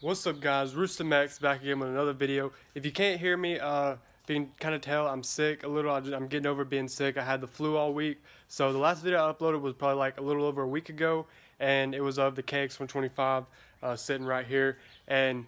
What's up guys, Roostmx back again with another video. If you can't hear me, you can kind of tell I'm sick a little. I'm getting over being sick. I had the flu all week. So the last video I uploaded was probably like a little over a week ago, and it was of the KX125 sitting right here. And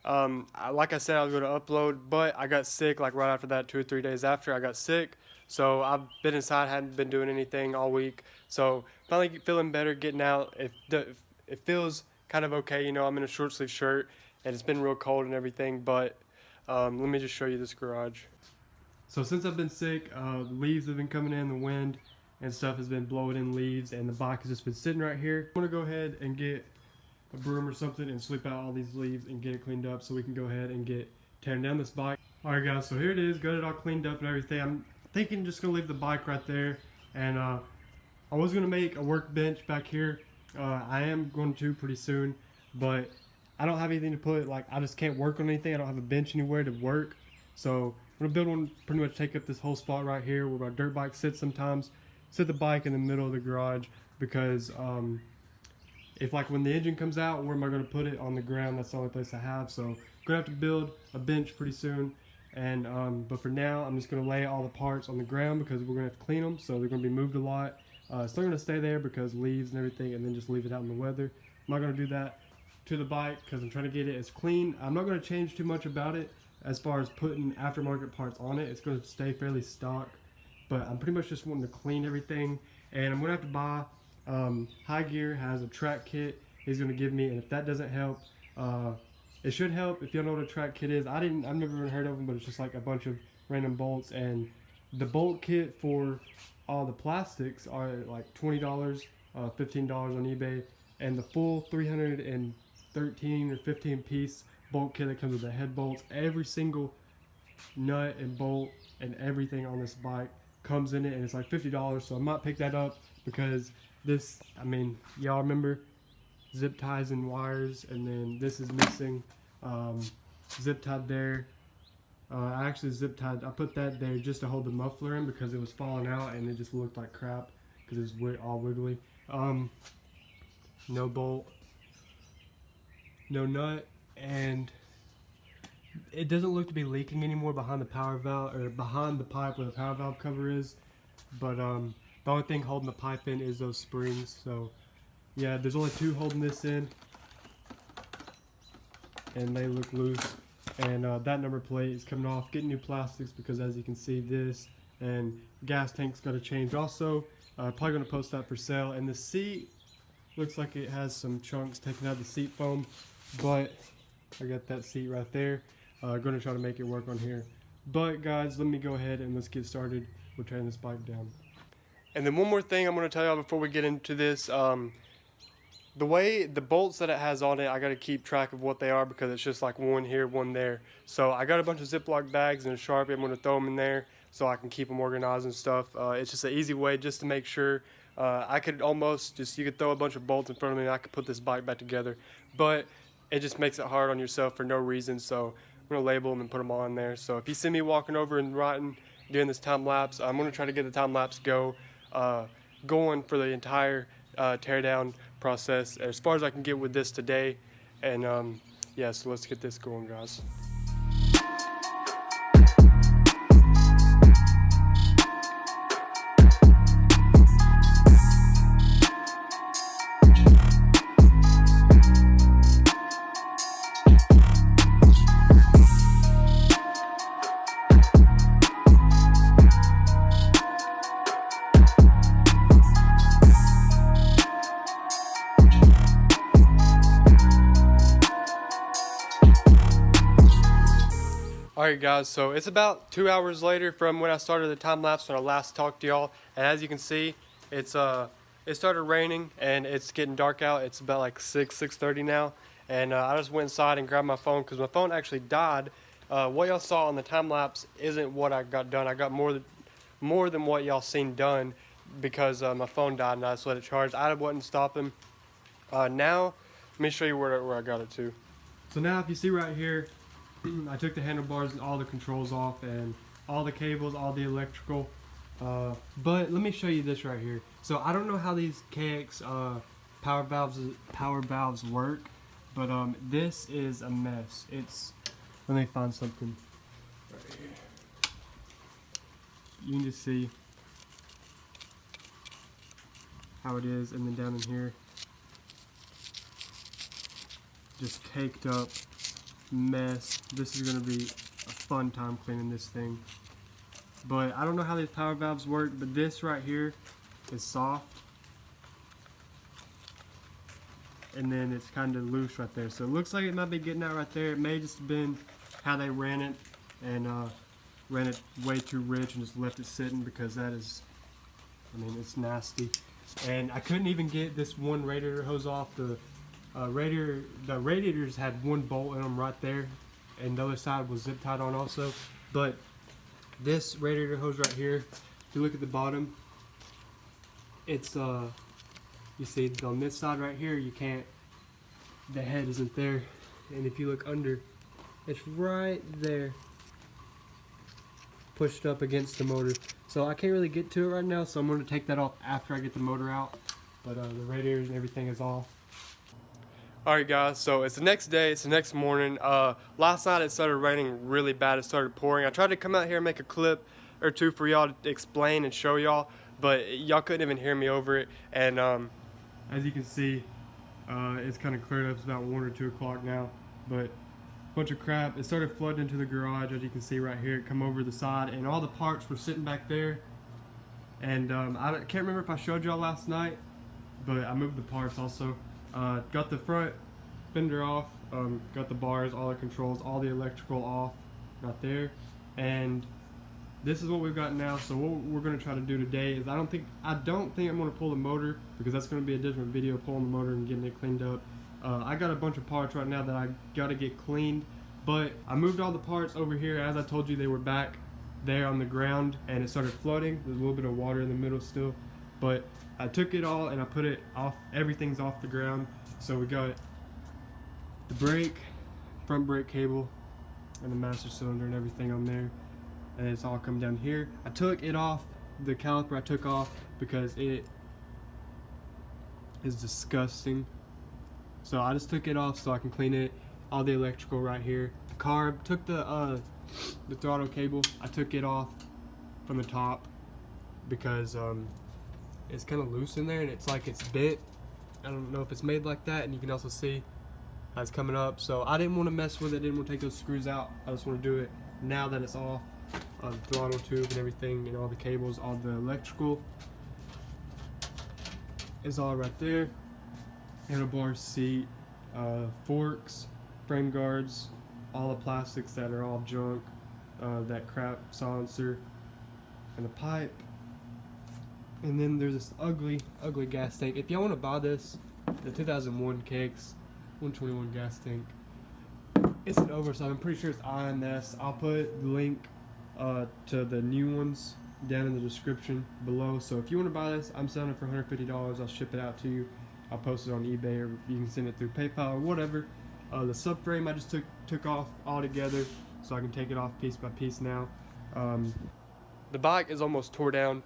like I said, I was going to upload, but I got sick like right after that, 2 or 3 days after I got sick. So I've been inside, hadn't been doing anything all week. So finally feeling better, getting out. It feels kind of okay, you know. I'm in a short sleeve shirt, and it's been real cold and everything. But let me just show you this garage. So since I've been sick, the leaves have been coming in, the wind and stuff has been blowing in leaves, and the bike has just been sitting right here. I'm gonna go ahead and get a broom or something and sweep out all these leaves and get it cleaned up so we can go ahead and get tearing down this bike. Alright guys, so here it is, got it all cleaned up and everything. I'm thinking just gonna leave the bike right there, and I was gonna make a workbench back here. I am going to pretty soon, but I don't have anything to put, like I just can't work on anything. I don't have a bench anywhere to work, so I'm gonna build one, pretty much take up this whole spot right here where my dirt bike sits sometimes. Sit the bike in the middle of the garage because if like when the engine comes out, where am I going to put it? On the ground. That's the only place I have, so I'm gonna have to build a bench pretty soon. And but for now I'm just going to lay all the parts on the ground because we're going to have to clean them, so they're going to be moved a lot. Still going to stay there because leaves and everything, and then just leave it out in the weather. I'm not going to do that to the bike because I'm trying to get it as clean. I'm not going to change too much about it as far as putting aftermarket parts on it. It's going to stay fairly stock, but I'm pretty much just wanting to clean everything. And I'm going to have to buy, High Gear has a track kit he's going to give me, and if that doesn't help, it should help. If you don't know what a track kit is, I've never even heard of them, but it's just like a bunch of random bolts, and the bolt kit for all the plastics are like $20, $15 on eBay, and the full 313 or 15 piece bolt kit that comes with the head bolts, every single nut and bolt and everything on this bike comes in it, and it's like $50. So I might pick that up because this, I mean, y'all remember zip ties and wires, and then this is missing. Zip tied there. I actually zip tied, I put that there just to hold the muffler in because it was falling out and it just looked like crap because it was all wiggly. No bolt, no nut, and it doesn't look to be leaking anymore behind the power valve, or behind the pipe where the power valve cover is. But the only thing holding the pipe in is those springs. So yeah, there's only two holding this in, and they look loose. And that number plate is coming off. Getting new plastics because, as you can see, this and gas tank's got to change also. Probably going to post that for sale. And the seat looks like it has some chunks taken out of the seat foam, but I got that seat right there. Going to try to make it work on here. But guys, let me go ahead and let's get started with tearing this bike down. And then one more thing I'm going to tell y'all before we get into this. The way the bolts that it has on it, I got to keep track of what they are because it's just like one here, one there. So I got a bunch of Ziploc bags and a Sharpie. I'm going to throw them in there so I can keep them organized and stuff. It's just an easy way just to make sure. I could almost just, you could throw a bunch of bolts in front of me and I could put this bike back together. But it just makes it hard on yourself for no reason. So I'm going to label them and put them on there. So if you see me walking over and writing during this time lapse, I'm going to try to get the time lapse going for the entire tear down process as far as I can get with this today. And yeah, so let's get this going, guys. Alright guys, so it's about 2 hours later from when I started the time lapse when I last talked to y'all, and as you can see, it started raining and it's getting dark out. It's about like 6:30 now, and I just went inside and grabbed my phone because my phone actually died. What y'all saw on the time lapse isn't what I got done. I got more than what y'all seen done because my phone died and I just let it charge. I wasn't stopping. Now let me show you where I got it to. So now if you see right here, I took the handlebars and all the controls off and all the cables, all the electrical. But let me show you this right here. So I don't know how these KX power valves work, But this is a mess. Let me find something right here. You can just see how it is, and then down in here, just caked up mess. This is gonna be a fun time cleaning this thing. But I don't know how these power valves work, but this right here is soft. And then it's kind of loose right there. So it looks like it might be getting out right there. It may just been how they ran it, and ran it way too rich and just left it sitting, because that is, I mean, it's nasty. And I couldn't even get this one radiator hose off. The radiators had one bolt in them right there, and the other side was zip tied on also. But this radiator hose right here, if you look at the bottom, it's you see on this side right here, you can't, the head isn't there, and if you look under, it's right there, pushed up against the motor. So I can't really get to it right now, so I'm going to take that off after I get the motor out. But the radiators and everything is off. Alright guys, so it's the next day, it's the next morning. Last night it started raining really bad, it started pouring. I tried to come out here and make a clip or two for y'all to explain and show y'all, but y'all couldn't even hear me over it. And as you can see, it's kind of cleared up. It's about 1 or 2 o'clock now, but bunch of crap. It started flooding into the garage, as you can see right here. It come over the side, and all the parts were sitting back there. And I can't remember if I showed y'all last night, but I moved the parts also. Got the front fender off, got the bars, all the controls, all the electrical off right there. And this is what we've got now. So what we're going to try to do today is, I don't think I'm going to pull the motor, because that's going to be a different video, pulling the motor and getting it cleaned up. I got a bunch of parts right now that I got to get cleaned, but I moved all the parts over here. As I told you, they were back there on the ground, and it started flooding. There's a little bit of water in the middle still, but I took it all and I put it off. Everything's off the ground. So we got the brake, front brake cable, and the master cylinder and everything on there, and it's all come down here. I took it off, the caliper I took off, because it is disgusting. So I just took it off so I can clean it. All the electrical right here. The carb, took the throttle cable, I took it off from the top, because it's kind of loose in there, and it's like it's bent. I don't know if it's made like that, and you can also see how it's coming up. So I didn't want to mess with it, didn't want to take those screws out. I just want to do it now that it's off. The throttle tube and everything, and all the cables, all the electrical is all right there. Handlebar, seat, forks, frame guards, all the plastics that are all junk, that crap silencer, and the pipe. And then there's this ugly gas tank. If y'all want to buy this, the 2001 KX125 gas tank, it's an oversize. I'm pretty sure it's IMS. I'll put the link to the new ones down in the description below. So if you want to buy this, I'm selling it for $150. I'll ship it out to you. I'll post it on eBay, or you can send it through PayPal or whatever. The subframe I just took off all together, so I can take it off piece by piece now. The bike is almost tore down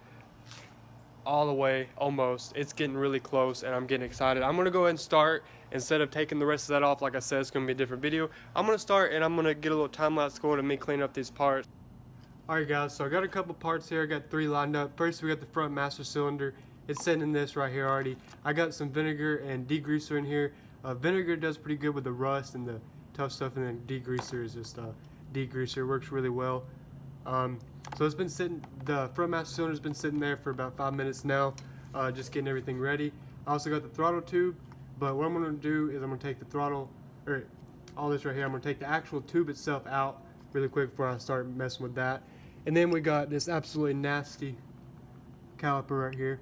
all the way, almost. It's getting really close, and I'm getting excited. I'm gonna go ahead and start. Instead of taking the rest of that off, like I said, it's gonna be a different video. I'm gonna start, and I'm gonna get a little time lapse going of me cleaning up these parts. Alright guys, so I got a couple parts here. I got 3 lined up. First we got the front master cylinder. It's sitting in this right here already. I got some vinegar and degreaser in here. Vinegar does pretty good with the rust and the tough stuff, and then degreaser is just degreaser. It works really well. So it's been sitting, the front master cylinder's been sitting there for about 5 minutes now, just getting everything ready. I also got the throttle tube, but what I'm gonna do is I'm gonna take the throttle, or all this right here, I'm gonna take the actual tube itself out really quick before I start messing with that. And then we got this absolutely nasty caliper right here.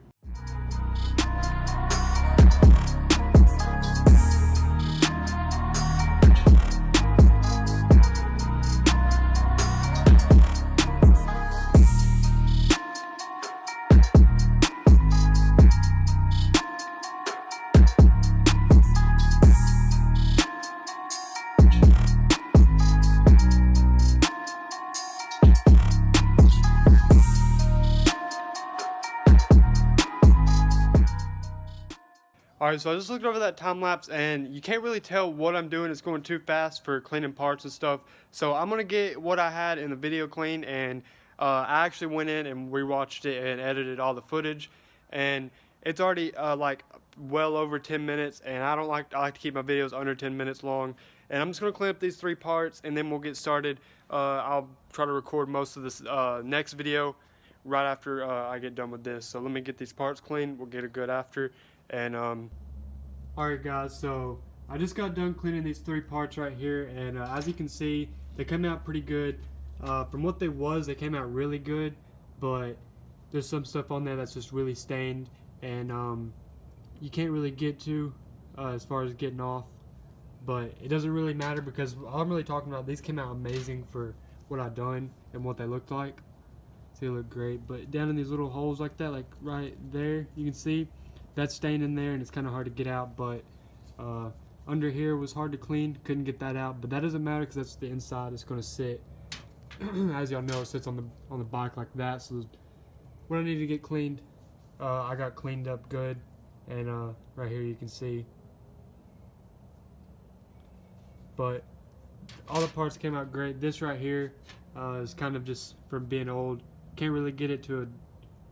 Alright, so I just looked over that time lapse and you can't really tell what I'm doing. It's going too fast for cleaning parts and stuff. So I'm going to get what I had in the video clean, and I actually went in and rewatched it and edited all the footage. And it's already like well over 10 minutes, and I like to keep my videos under 10 minutes long. And I'm just going to clean up these 3 parts and then we'll get started. I'll try to record most of this next video right after I get done with this. So let me get these parts clean. We'll get it good after. And alright guys, so I just got done cleaning these 3 parts right here, and as you can see, they came out pretty good. From what they came out really good, but there's some stuff on there that's just really stained, and you can't really get to as far as getting off, but it doesn't really matter because all I'm really talking about, these came out amazing for what I've done and what they looked like. See, they look great, but down in these little holes like that, like right there, you can see that's staying in there and it's kind of hard to get out. But under here was hard to clean, couldn't get that out, but that doesn't matter because that's the inside. It's going to sit as y'all know, it sits on the bike like that. So what I need to get cleaned, I got cleaned up good, and right here you can see. But all the parts came out great. This right here is kind of just from being old, can't really get it to a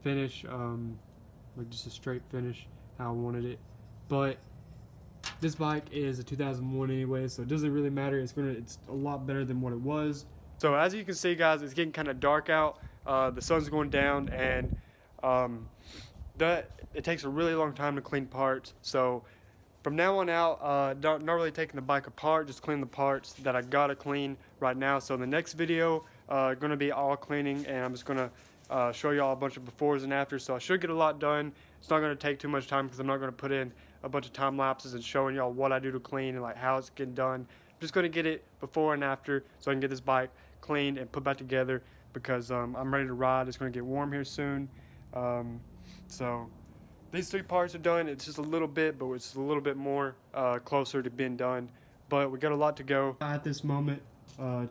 finish, like just a straight finish how I wanted it. But this bike is a 2001 anyway, so it doesn't really matter. It's a lot better than what it was. So as you can see guys, it's getting kind of dark out. The sun's going down, and it takes a really long time to clean parts. So from now on out, not really taking the bike apart, just clean the parts that I gotta clean right now. So the next video gonna be all cleaning, and I'm just gonna show y'all a bunch of befores and afters. So I should get a lot done. It's not gonna take too much time because I'm not gonna put in a bunch of time lapses and showing y'all what I do to clean and like how it's getting done. I'm just gonna get it before and after so I can get this bike cleaned and put back together, because I'm ready to ride. It's gonna get warm here soon. So these 3 parts are done. It's just a little bit, but it's a little bit more closer to being done. But we got a lot to go. At this moment,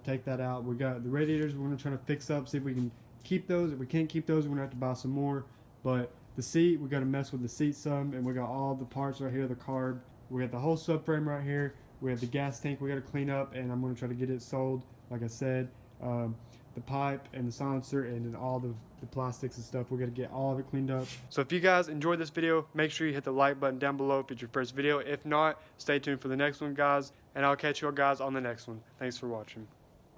take that out. We got the radiators we're gonna try to fix up, see if we can keep those. If we can't keep those, we're gonna have to buy some more. But the seat, we gotta mess with the seat some, and we got all the parts right here, the carb. We got the whole subframe right here. We have the gas tank we gotta clean up, and I'm gonna try to get it sold, like I said. The pipe and the silencer and then all the plastics and stuff, we're gonna get all of it cleaned up. So if you guys enjoyed this video, make sure you hit the like button down below if it's your first video. If not, stay tuned for the next one guys, and I'll catch you all guys on the next one. Thanks for watching.